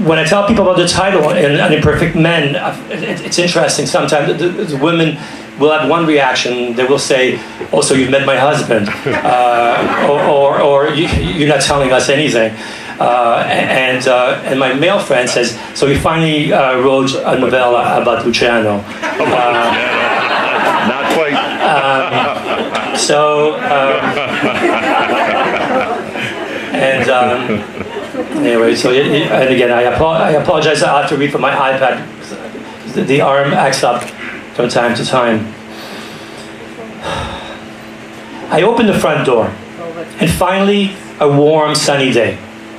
when I tell people about the title, An Imperfect Man, it's interesting. Sometimes the women will have one reaction. They will say, "Oh, so you've met my husband," or "You're not telling us anything." And my male friend says, "So you finally wrote a novella about Luciano?" Not quite. Anyway, so and again, I apologize. I have to read from my iPad. The arm acts up from time to time. I opened the front door, and finally, a warm, sunny day.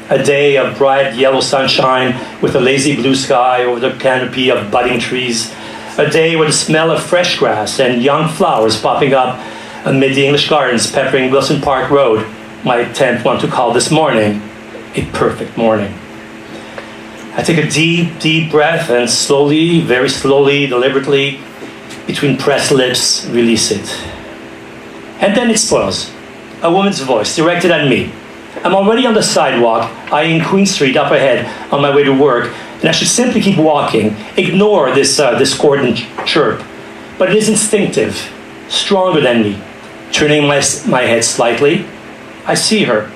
A day of bright yellow sunshine with a lazy blue sky over the canopy of budding trees. A day with the smell of fresh grass and young flowers popping up amid the English gardens peppering Wilson Park Road, my 10th one to call this morning a perfect morning. I take a deep, deep breath and slowly, very slowly, deliberately, between pressed lips, release it. And then it spoils. A woman's voice directed at me. I'm already on the sidewalk, eyeing Queen Street up ahead on my way to work, and I should simply keep walking, ignore this discordant chirp. But it is instinctive, stronger than me. Turning my head slightly, I see her.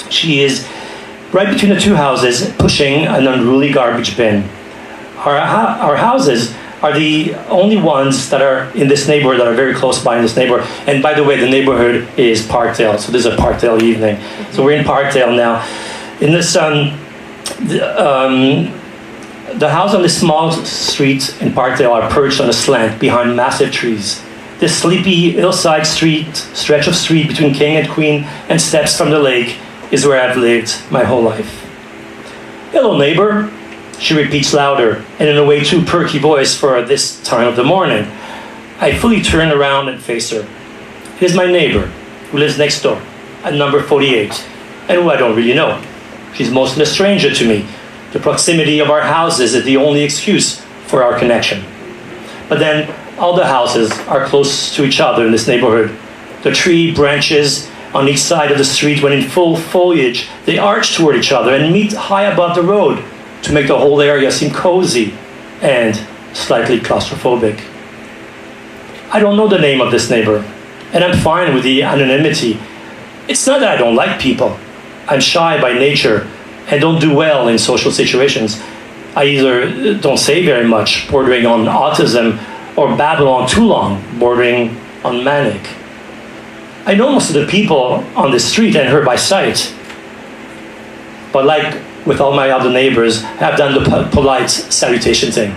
She is right between the two houses, pushing an unruly garbage bin. Our houses are the only ones that are in this neighborhood, that are very close by in this neighborhood. And by the way, the neighborhood is Parkdale, so this is a Parkdale evening. So we're in Parkdale now. In this, the house on this small street in Parkdale are perched on a slant behind massive trees. This sleepy hillside stretch of street between King and Queen and steps from the lake is where I've lived my whole life. Hello, neighbor, she repeats louder, and in a way too perky voice for this time of the morning. I fully turn around and face her. It is my neighbor, who lives next door, at number 48, and who I don't really know. She's mostly a stranger to me. The proximity of our houses is the only excuse for our connection. But then, all the houses are close to each other in this neighborhood. The tree branches on each side of the street, when in full foliage, they arch toward each other and meet high above the road to make the whole area seem cozy and slightly claustrophobic. I don't know the name of this neighbor, and I'm fine with the anonymity. It's not that I don't like people. I'm shy by nature and don't do well in social situations. I either don't say very much, bordering on autism, or babble on too long, bordering on manic. I know most of the people on the street and her by sight. But like with all my other neighbors, I've done the polite salutation thing.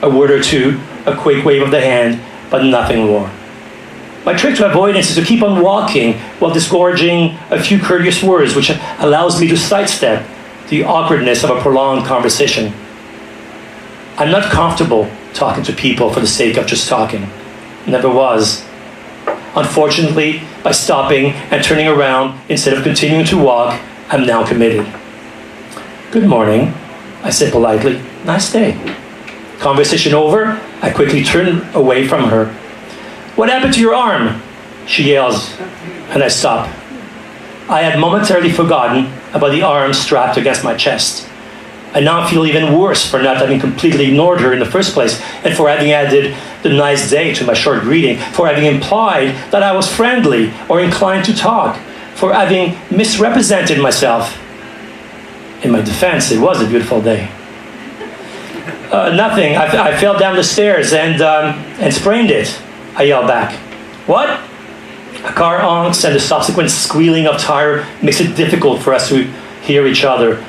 A word or two, a quick wave of the hand, but nothing more. My trick to avoidance is to keep on walking while disgorging a few courteous words, which allows me to sidestep the awkwardness of a prolonged conversation. I'm not comfortable talking to people for the sake of just talking. Never was. Unfortunately, by stopping and turning around instead of continuing to walk, I'm now committed. Good morning, I say politely. Nice day. Conversation over, I quickly turn away from her. What happened to your arm? She yells, and I stop. I had momentarily forgotten about the arm strapped against my chest. I now feel even worse for not having completely ignored her in the first place, and for having added the nice day to my short greeting, for having implied that I was friendly or inclined to talk, for having misrepresented myself. In my defense, it was a beautiful day. Nothing. I fell down the stairs and sprained it. I yelled back. What? A car honks, and the subsequent squealing of tire makes it difficult for us to hear each other.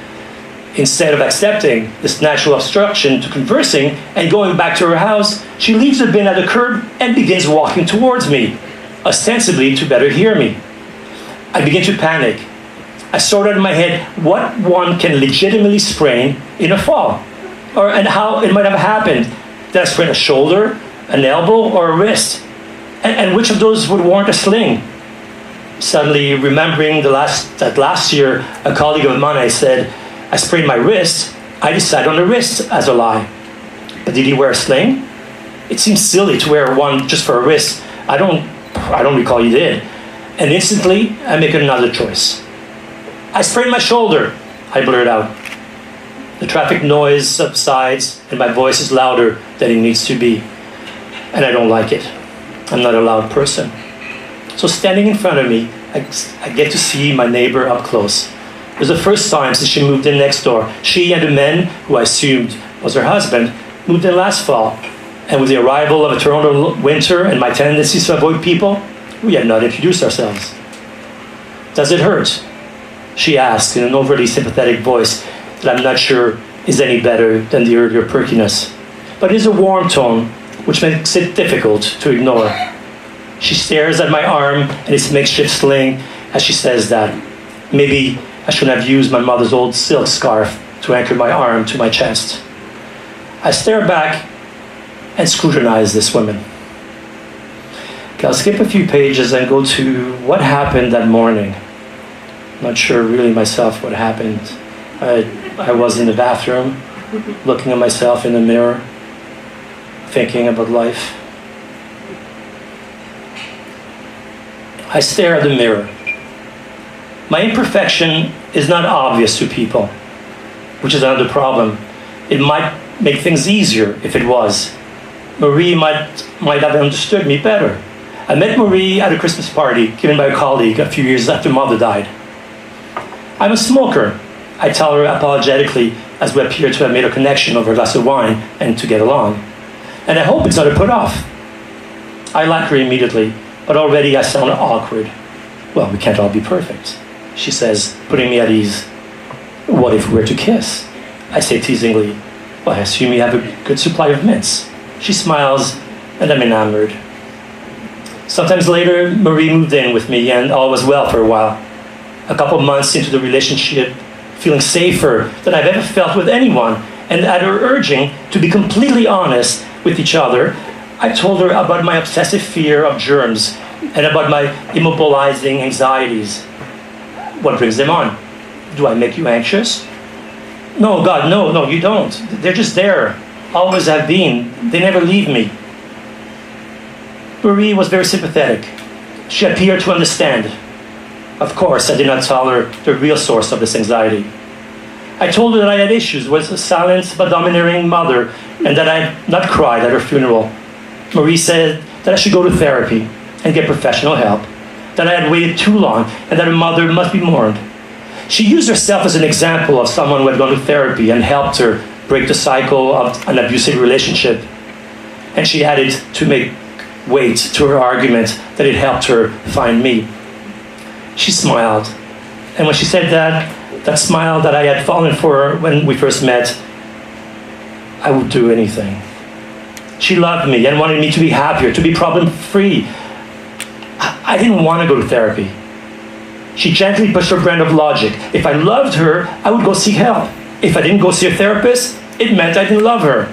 Instead of accepting this natural obstruction to conversing and going back to her house, she leaves the bin at the curb and begins walking towards me, ostensibly to better hear me. I begin to panic. I sort out in my head what one can legitimately sprain in a fall, and how it might have happened. Did I sprain a shoulder, an elbow, or a wrist? And which of those would warrant a sling? Suddenly, remembering that last year, a colleague of mine said, I sprained my wrist, I decided on the wrist as a lie. But did he wear a sling? It seems silly to wear one just for a wrist. I don't recall he did. And instantly, I make another choice. I sprained my shoulder, I blurt out. The traffic noise subsides and my voice is louder than it needs to be. And I don't like it. I'm not a loud person. So standing in front of me, I get to see my neighbor up close. It was the first time since she moved in next door. She and the man, who I assumed was her husband, moved in last fall. And with the arrival of a Toronto winter and my tendencies to avoid people, we had not introduced ourselves. Does it hurt? She asked in an overly sympathetic voice that I'm not sure is any better than the earlier perkiness. But it is a warm tone, which makes it difficult to ignore. She stares at my arm and its makeshift sling as she says that. Maybe I should have used my mother's old silk scarf to anchor my arm to my chest. I stare back and scrutinize this woman. Okay, I'll skip a few pages and go to what happened that morning. I'm not sure really myself what happened. I was in the bathroom, looking at myself in the mirror, thinking about life. I stare at the mirror. My imperfection is not obvious to people, which is another problem. It might make things easier if it was. Marie might have understood me better. I met Marie at a Christmas party given by a colleague a few years after Mother died. I'm a smoker, I tell her apologetically as we appear to have made a connection over a glass of wine and to get along. And I hope it's not a put-off. I like her immediately, but already I sound awkward. Well, we can't all be perfect, she says, putting me at ease. What if we were to kiss? I say teasingly. Well, I assume you have a good supply of mints. She smiles, and I'm enamored. Sometimes later, Marie moved in with me, and all was well for a while. A couple months into the relationship, feeling safer than I've ever felt with anyone, and at her urging to be completely honest with each other, I told her about my obsessive fear of germs and about my immobilizing anxieties. What brings them on? Do I make you anxious? No, God, no, you don't. They're just there. Always have been. They never leave me. Marie was very sympathetic. She appeared to understand. Of course, I did not tell her the real source of this anxiety. I told her that I had issues with a silent but domineering mother and that I had not cried at her funeral. Marie said that I should go to therapy and get professional help, that I had waited too long and that her mother must be mourned. She used herself as an example of someone who had gone to therapy and helped her break the cycle of an abusive relationship. And she added to make weight to her argument that it helped her find me. She smiled. And when she said that smile that I had fallen for when we first met, I would do anything. She loved me and wanted me to be happier, to be problem-free. I didn't want to go to therapy. She gently pushed her brand of logic. If I loved her, I would go seek help. If I didn't go see a therapist, it meant I didn't love her.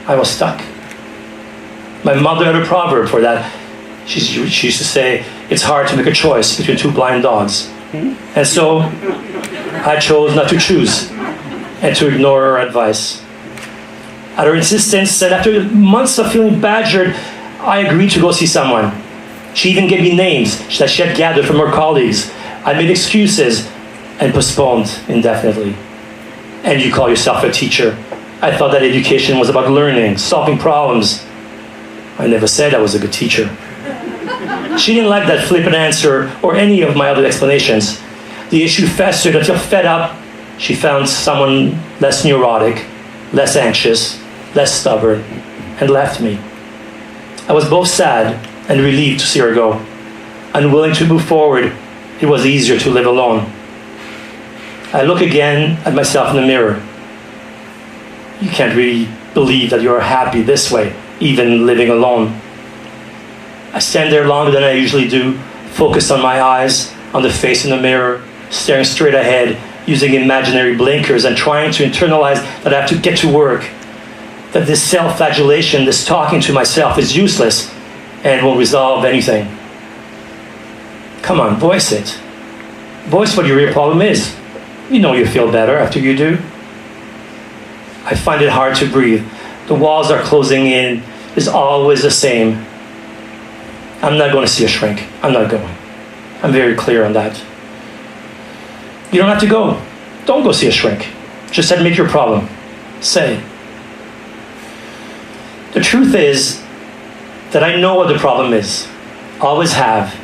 I was stuck. My mother had a proverb for that. She used to say, it's hard to make a choice between two blind dogs. And so I chose not to choose and to ignore her advice. At her insistence, and after months of feeling badgered, I agreed to go see someone. She even gave me names that she had gathered from her colleagues. I made excuses and postponed indefinitely. And you call yourself a teacher. I thought that education was about learning, solving problems. I never said I was a good teacher. She didn't like that flippant answer or any of my other explanations. The issue festered until fed up, she found someone less neurotic, less anxious, less stubborn, and left me. I was both sad and relieved to see her go. Unwilling to move forward, it was easier to live alone. I look again at myself in the mirror. You can't really believe that you're happy this way, even living alone. I stand there longer than I usually do, focused on my eyes, on the face in the mirror, staring straight ahead, using imaginary blinkers and trying to internalize that I have to get to work, that this self-flagellation, this talking to myself is useless and won't resolve anything. Come on, voice it. Voice what your real problem is. You know you feel better after you do. I find it hard to breathe. The walls are closing in. It's always the same. I'm not going to see a shrink. I'm not going. I'm very clear on that. You don't have to go. Don't go see a shrink. Just admit your problem. Say it. The truth is that I know what the problem is. Always have,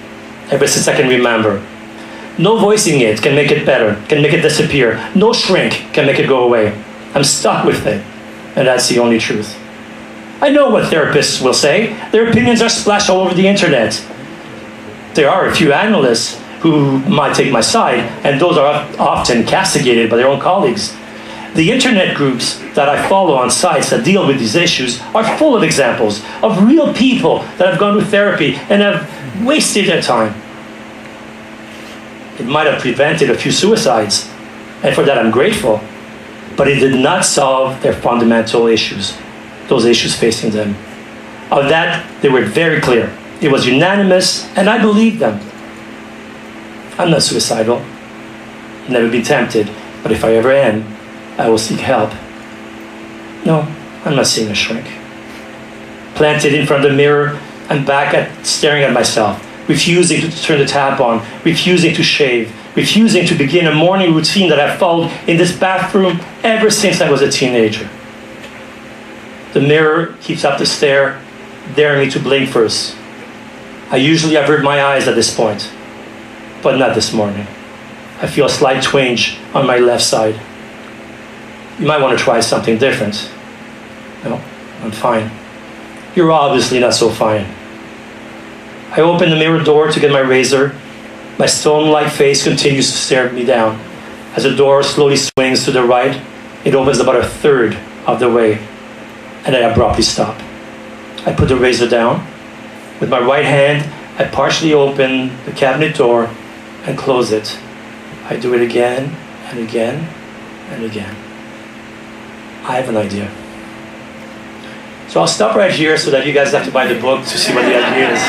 ever since I can remember. No voicing it can make it better, can make it disappear. No shrink can make it go away. I'm stuck with it, and that's the only truth. I know what therapists will say. Their opinions are splashed all over the internet. There are a few analysts who might take my side, and those are often castigated by their own colleagues. The internet groups that I follow on sites that deal with these issues are full of examples of real people that have gone to therapy and have wasted their time. It might have prevented a few suicides, and for that I'm grateful, but it did not solve their fundamental issues, those issues facing them. Of that, they were very clear. It was unanimous, and I believed them. I'm not suicidal. Never been tempted, but if I ever am, I will seek help. No, I'm not seeing a shrink. Planted in front of the mirror, I'm back at staring at myself, refusing to turn the tap on, refusing to shave, refusing to begin a morning routine that I've followed in this bathroom ever since I was a teenager. The mirror keeps up the stare, daring me to blink first. I usually avert my eyes at this point, but not this morning. I feel a slight twinge on my left side. You might want to try something different. No, I'm fine. You're obviously not so fine. I open the mirror door to get my razor. My stone-like face continues to stare me down. As the door slowly swings to the right, it opens about a third of the way, and I abruptly stop. I put the razor down. With my right hand, I partially open the cabinet door and close it. I do it again and again and again. I have an idea. So I'll stop right here so that you guys have to buy the book to see what the idea is.